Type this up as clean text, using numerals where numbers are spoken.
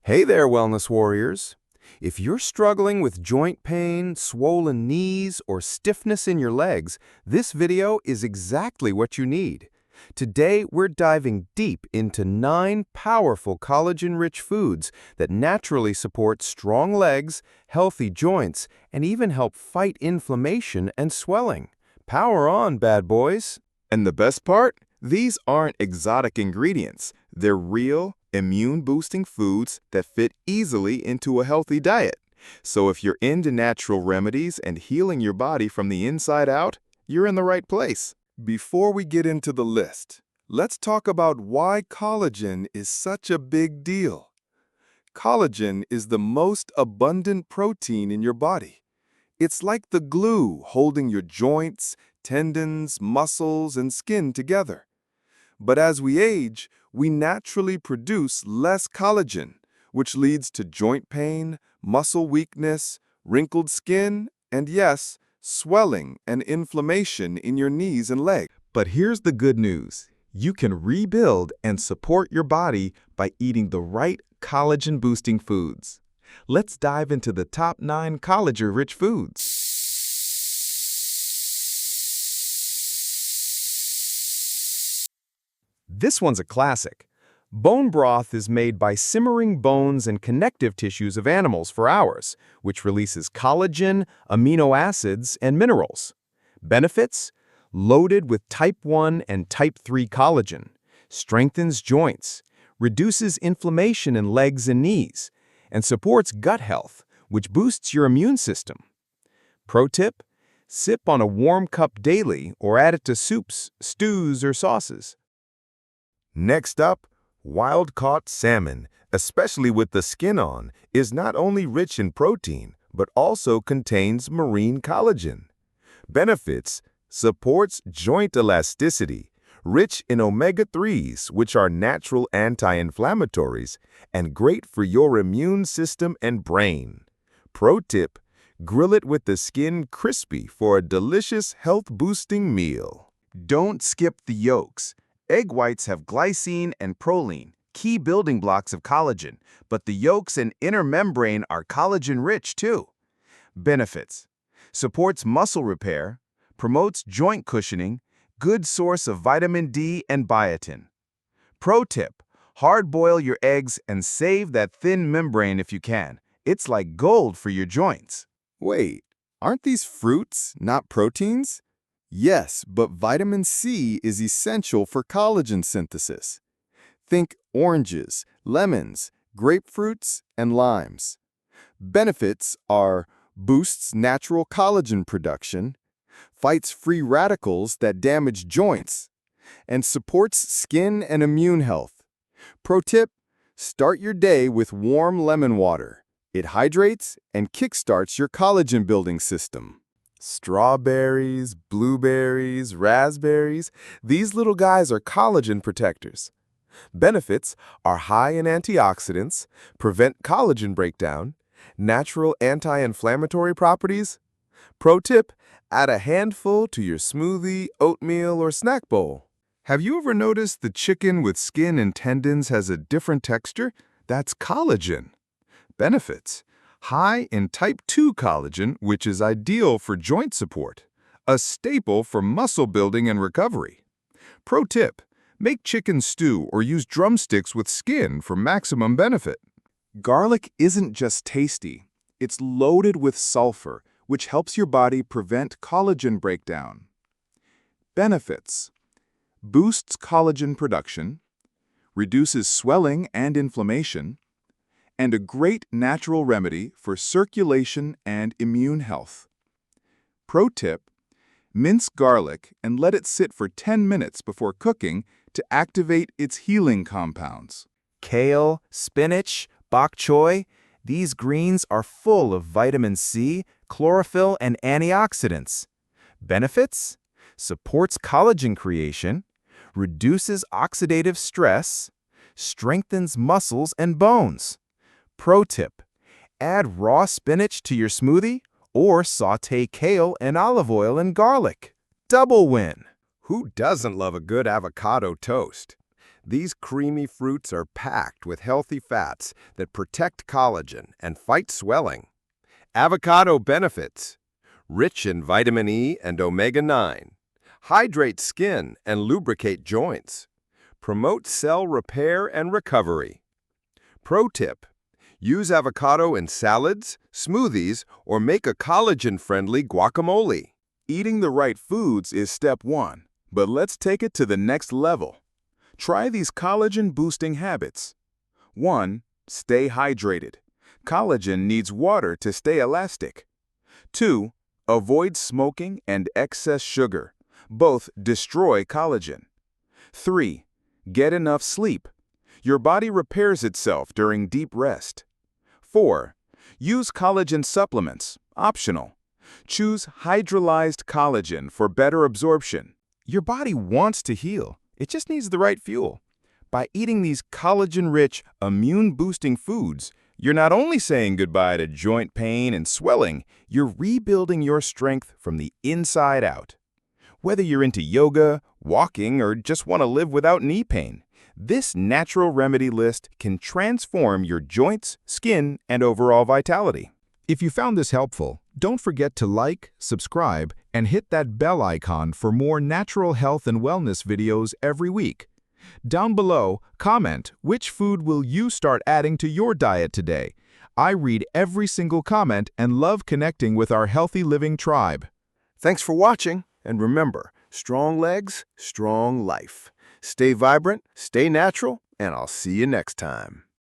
Hey there, wellness warriors. If you're struggling with joint pain, swollen knees, or stiffness in your legs, this video is exactly what you need. Today, we're diving deep into 9 powerful collagen-rich foods that naturally support strong legs, healthy joints, and even help fight inflammation and swelling. Power on, bad boys! And the best part? These aren't exotic ingredients. They're real, immune-boosting foods that fit easily into a healthy diet. So if you're into natural remedies and healing your body from the inside out, you're in the right place. Before we get into the list, let's talk about why collagen is such a big deal. Collagen is the most abundant protein in your body. It's like the glue holding your joints, tendons, muscles, and skin together. But as we age, we naturally produce less collagen, which leads to joint pain, muscle weakness, wrinkled skin, and yes, swelling and inflammation in your knees and legs. But here's the good news. You can rebuild and support your body by eating the right collagen-boosting foods. Let's dive into the top 9 collagen-rich foods. This one's a classic. Bone broth is made by simmering bones and connective tissues of animals for hours, which releases collagen, amino acids, and minerals. Benefits? Loaded with type 1 and type 3 collagen, strengthens joints, reduces inflammation in legs and knees, and supports gut health, which boosts your immune system. Pro tip: sip on a warm cup daily or add it to soups, stews, or sauces. Next up, wild-caught salmon, especially with the skin on, is not only rich in protein, but also contains marine collagen. Benefits: supports joint elasticity, rich in omega-3s, which are natural anti-inflammatories, and great for your immune system and brain. Pro tip: grill it with the skin crispy for a delicious health-boosting meal. Don't skip the yolks. Egg whites have glycine and proline, key building blocks of collagen, but the yolks and inner membrane are collagen-rich too. Benefits: supports muscle repair, promotes joint cushioning, good source of vitamin D and biotin. Pro tip: hard-boil your eggs and save that thin membrane if you can. It's like gold for your joints. Wait, aren't these fruits, not proteins? Yes, but vitamin C is essential for collagen synthesis. Think oranges, lemons, grapefruits, and limes. Benefits are: boosts natural collagen production, fights free radicals that damage joints, and supports skin and immune health. Pro tip: start your day with warm lemon water. It hydrates and kickstarts your collagen-building system. Strawberries, blueberries, raspberries, these little guys are collagen protectors. Benefits are high in antioxidants, prevent collagen breakdown, natural anti-inflammatory properties. Pro tip: add a handful to your smoothie, oatmeal, or snack bowl. Have you ever noticed the chicken with skin and tendons has a different texture? That's collagen. Benefits: high in type 2 collagen, which is ideal for joint support, a staple for muscle building and recovery. Pro tip: make chicken stew or use drumsticks with skin for maximum benefit. Garlic isn't just tasty, it's loaded with sulfur, which helps your body prevent collagen breakdown. Benefits: boosts collagen production, reduces swelling and inflammation, and a great natural remedy for circulation and immune health. Pro tip: mince garlic and let it sit for 10 minutes before cooking to activate its healing compounds. Kale, spinach, bok choy, these greens are full of vitamin C, chlorophyll, and antioxidants. Benefits: supports collagen creation, reduces oxidative stress, strengthens muscles and bones. Pro tip: add raw spinach to your smoothie or sauté kale in olive oil and garlic. Double win! Who doesn't love a good avocado toast? These creamy fruits are packed with healthy fats that protect collagen and fight swelling. Avocado benefits: rich in vitamin E and omega-9. Hydrate skin and lubricate joints. Promote cell repair and recovery. Pro tip: use avocado in salads, smoothies, or make a collagen-friendly guacamole. Eating the right foods is step one, but let's take it to the next level. Try these collagen-boosting habits. 1. Stay hydrated. Collagen needs water to stay elastic. 2. Avoid smoking and excess sugar. Both destroy collagen. 3. Get enough sleep. Your body repairs itself during deep rest. 4. Use collagen supplements, optional. Choose hydrolyzed collagen for better absorption. Your body wants to heal. It just needs the right fuel. By eating these collagen-rich, immune-boosting foods, you're not only saying goodbye to joint pain and swelling, you're rebuilding your strength from the inside out. Whether you're into yoga, walking, or just want to live without knee pain, this natural remedy list can transform your joints, skin, and overall vitality. If you found this helpful, don't forget to like, subscribe, and hit that bell icon for more natural health and wellness videos every week. Down below, comment which food will you start adding to your diet today. I read every single comment and love connecting with our healthy living tribe. Thanks for watching, and remember, strong legs, strong life. Stay vibrant, stay natural, and I'll see you next time.